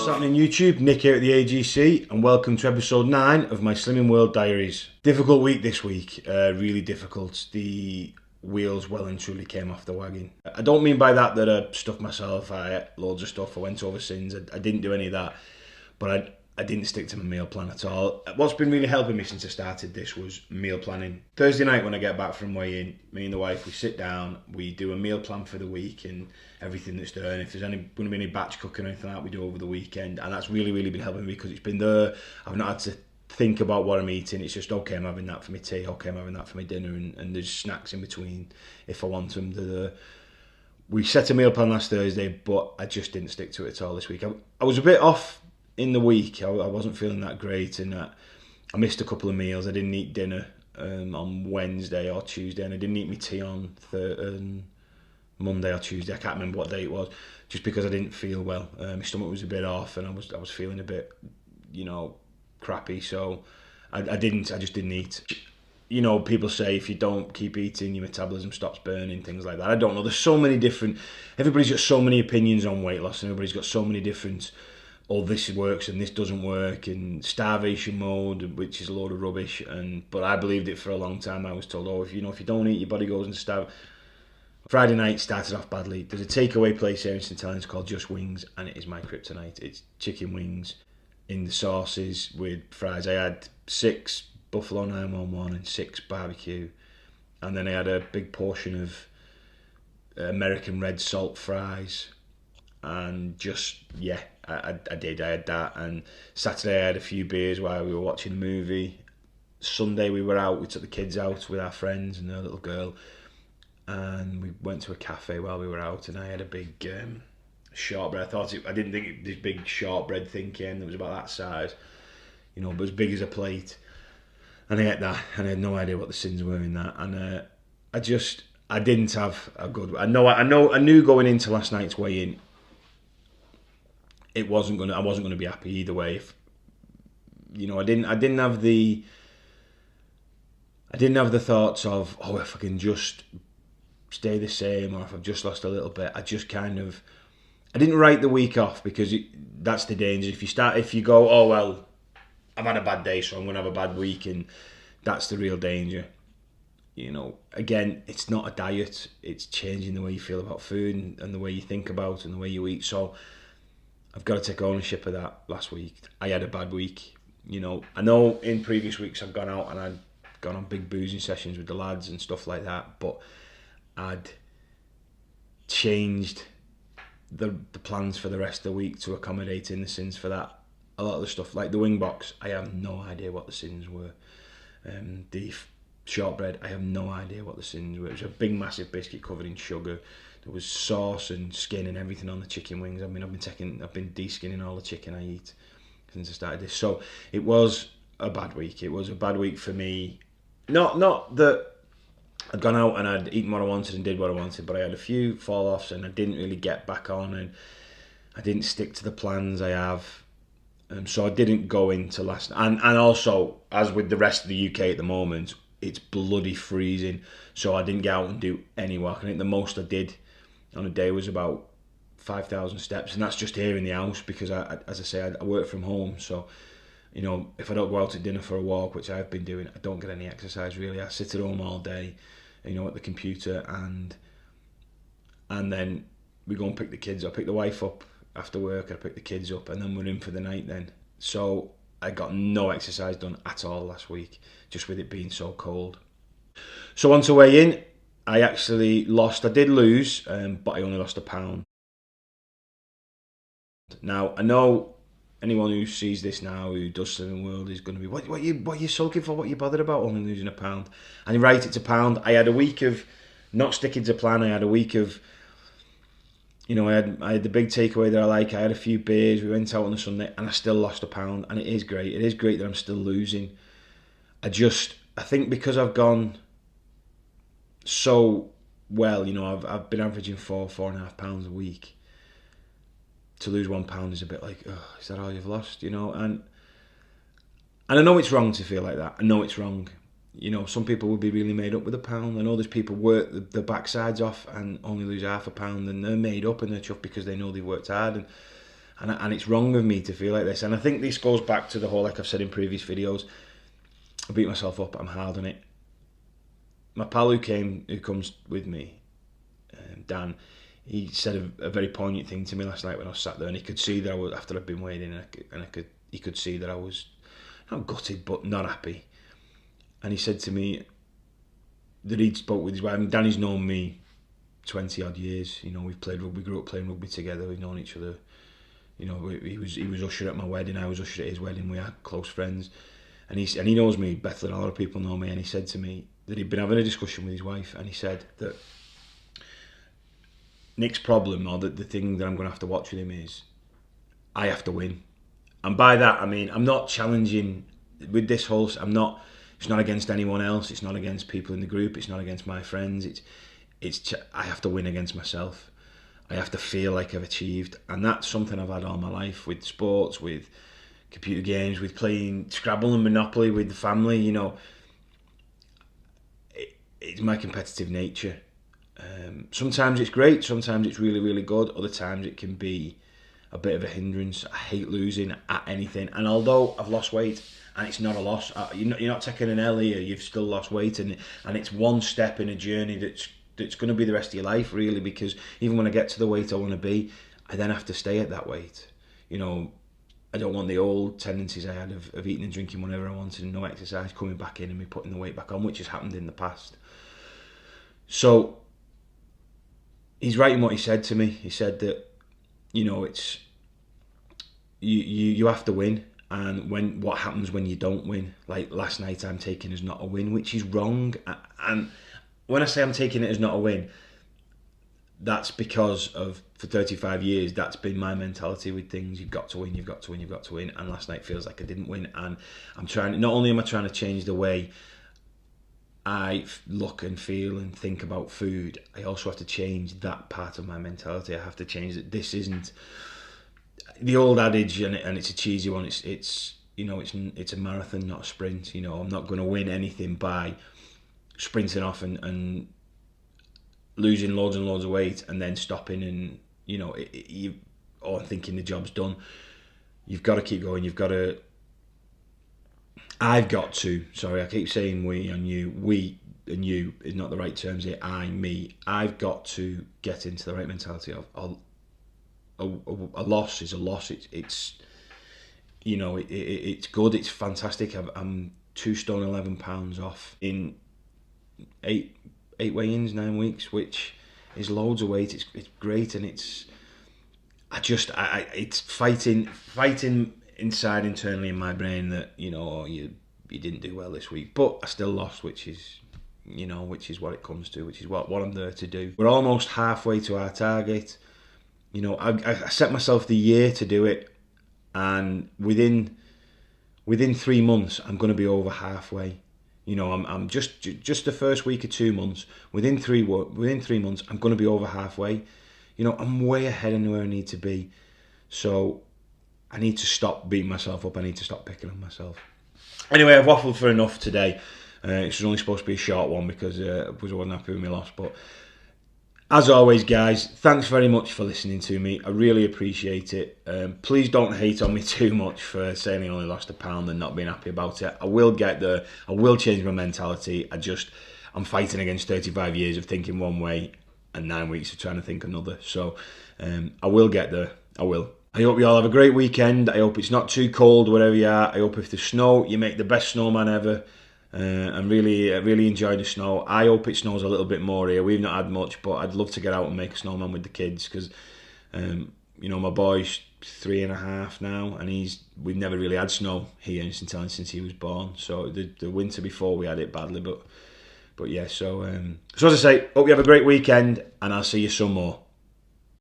What's happening YouTube? Nick here at the A.G.C. and welcome to episode 9 of my Slimming World Diaries. Difficult week this week, really difficult. The wheels well and truly came off the wagon. I don't mean by that I stuffed myself, I ate loads of stuff, I went over sins, I didn't do any of that, but I didn't stick to my meal plan at all. What's been really helping me since I started this was meal planning. Thursday night when I get back from weigh-in, me and the wife, we sit down, we do a meal plan for the week and everything that's there, and if there's going to be any batch cooking or anything like that, we do over the weekend, and that's really been helping me because it's been there. I've not had to think about what I'm eating. It's just, okay, I'm having that for my tea, okay, I'm having that for my dinner, and there's snacks in between if I want them. We set a meal plan last Thursday, but I just didn't stick to it at all this week. I was a bit off in the week. I wasn't feeling that great, and I missed a couple of meals. I didn't eat dinner on Wednesday or Tuesday, and I didn't eat my tea on Monday or Tuesday. I can't remember what day it was, just because I didn't feel well. My stomach was a bit off, and I was feeling a bit, crappy. So I just didn't eat. People say if you don't keep eating, your metabolism stops burning, things like that. I don't know. There's so many different. Everybody's got so many opinions on weight loss, and everybody's got so many different. Oh, this works and this doesn't work, and starvation mode, which is a load of rubbish. But I believed it for a long time. I was told, if you don't eat, your body goes into starve. Friday night started off badly. There's a takeaway place here in St Helens called Just Wings, and it is my kryptonite. It's chicken wings in the sauces with fries. I had 6 Buffalo 911 and 6 barbecue, and then I had a big portion of American red salt fries. And I had that. And Saturday I had a few beers while we were watching a movie. Sunday we were out, we took the kids out with our friends and their little girl, and we went to a cafe while we were out, and I had a big shortbread. I didn't think this big shortbread thing came that was about that size, but as big as a plate. And I ate that, and I had no idea what the sins were in that. And I didn't have a good. I knew going into last night's weigh-in, I wasn't gonna be happy either way. I didn't have the thoughts of, if I can just stay the same, or if I've just lost a little bit. I didn't write the week off, because that's the danger. If you go, I've had a bad day, so I'm gonna have a bad week, and that's the real danger. Again, it's not a diet. It's changing the way you feel about food and the way you think about and the way you eat. So I've got to take ownership of that. Last week I had a bad week. I know in previous weeks I've gone out and I'd gone on big boozing sessions with the lads and stuff like that, but I'd changed the plans for the rest of the week to accommodate in the sins for that. A lot of the stuff, like the wing box, I have no idea what the sins were. The shortbread, I have no idea what the sins were. It was a big massive biscuit covered in sugar. There was sauce and skin and everything on the chicken wings. I mean, I've been de-skinning all the chicken I eat since I started this. So it was a bad week. It was a bad week for me. Not that I'd gone out and I'd eaten what I wanted and did what I wanted, but I had a few fall-offs and I didn't really get back on, and I didn't stick to the plans I have. So I didn't go into last. And also, as with the rest of the UK at the moment, it's bloody freezing. So I didn't get out and do any work. I think the most I did on a day was about 5,000 steps, and that's just here in the house, because as I say, I work from home. So if I don't go out at dinner for a walk, which I've been doing, I don't get any exercise really. I sit at home all day, at the computer, and then we go and pick the kids up. I pick the wife up after work, I pick the kids up, and then we're in for the night then. So I got no exercise done at all last week, just with it being so cold. So on to weigh in, I actually lost. I did lose, but I only lost £1. Now I know anyone who sees this now, who does Slimming World, is going to be, what are you sulking for? What are you bothered about only losing £1? And right, it's £1. I had a week of not sticking to plan. I had a week of, I had the big takeaway that I like. I had a few beers. We went out on a Sunday, and I still lost £1. And it is great. It is great that I'm still losing. I think because I've gone so well, I've been averaging 4.5 pounds a week. To lose £1 is a bit like, is that all you've lost? And I know it's wrong to feel like that. I know it's wrong. Some people would be really made up with £1. I know there's people work the backsides off and only lose £0.5, and they're made up and they're chuffed because they know they've worked hard. and it's wrong of me to feel like this. And I think this goes back to the whole, like I've said in previous videos, I beat myself up, I'm hard on it. My pal who comes with me, Dan, he said a very poignant thing to me last night when I was sat there, and he could see that I was, after I'd been waiting, he could see that I was not gutted but not happy. And he said to me that he'd spoke with his wife. And Danny's known me 20 odd years. You know, we've played rugby, grew up playing rugby together. We've known each other. You know, he was usher at my wedding. I was usher at his wedding. We had close friends, and he knows me better than a lot of people know me. And he said to me that he'd been having a discussion with his wife, and he said that Nick's problem, or the thing that I'm going to have to watch with him, is I have to win. And by that I mean I'm not challenging with this whole. It's not against anyone else. It's not against people in the group. It's not against my friends. I have to win against myself. I have to feel like I've achieved, and that's something I've had all my life with sports, with computer games, with playing Scrabble and Monopoly with the family. You know, it's my competitive nature. Sometimes it's great. Sometimes it's really, really good. Other times it can be a bit of a hindrance. I hate losing at anything, and although I've lost weight, and it's not a loss, you're not taking an L here. You've still lost weight, and it's one step in a journey that's going to be the rest of your life, really. Because even when I get to the weight I want to be, I then have to stay at that weight. You know, I don't want the old tendencies I had of eating and drinking whenever I wanted and no exercise coming back in and me putting the weight back on, which has happened in the past. So he's right in what he said to me. He said that, you know, it's you have to win, and what happens when you don't win, like last night, I'm taking as not a win, which is wrong. And when I say I'm taking it as not a win, that's because for 35 years that's been my mentality with things. You've got to win, you've got to win, you've got to win. And last night feels like I didn't win, and not only am I trying to change the way I look and feel and think about food, I also have to change that part of my mentality. I have to change that this isn't the old adage, and it's a cheesy one. It's you know, it's a marathon, not a sprint. You know, I'm not going to win anything by sprinting off and losing loads and loads of weight and then stopping and, you know, or thinking the job's done. You've got to keep going. I've got to, sorry, I keep saying we and you. We and you is not the right terms here. Me. I've got to get into the right mentality of a loss is a loss. It's you know, it's good. It's fantastic. I'm 2 stone 11 pounds off in 8 weigh-ins, 9 weeks, which is loads of weight. It's great, and it's fighting inside internally in my brain that, you know, you didn't do well this week, but I still lost, which is what it comes to, which is what I'm there to do. We're almost halfway to our target. You know, I set myself the year to do it, and within 3 months I'm going to be over halfway. You know, I'm just the first week or 2 months. Within 3 months I'm going to be over halfway. You know, I'm way ahead of where I need to be. So I need to stop beating myself up. I need to stop picking on myself. Anyway, I've waffled for enough today. It was only supposed to be a short one because I wasn't happy with my loss. But as always, guys, thanks very much for listening to me. I really appreciate it. Please don't hate on me too much for saying I only lost £1 and not being happy about it. I will get there. I will change my mentality. I'm fighting against 35 years of thinking one way and 9 weeks of trying to think another. So I will get there. I will. I hope you all have a great weekend. I hope it's not too cold wherever you are. I hope if there's snow, you make the best snowman ever. And really enjoy the snow. I hope it snows a little bit more here. We've not had much, but I'd love to get out and make a snowman with the kids because, you know, my boy's 3.5 now, and we've never really had snow here since he was born. So the winter before we had it badly, but yeah. So as I say, hope you have a great weekend, and I'll see you some more.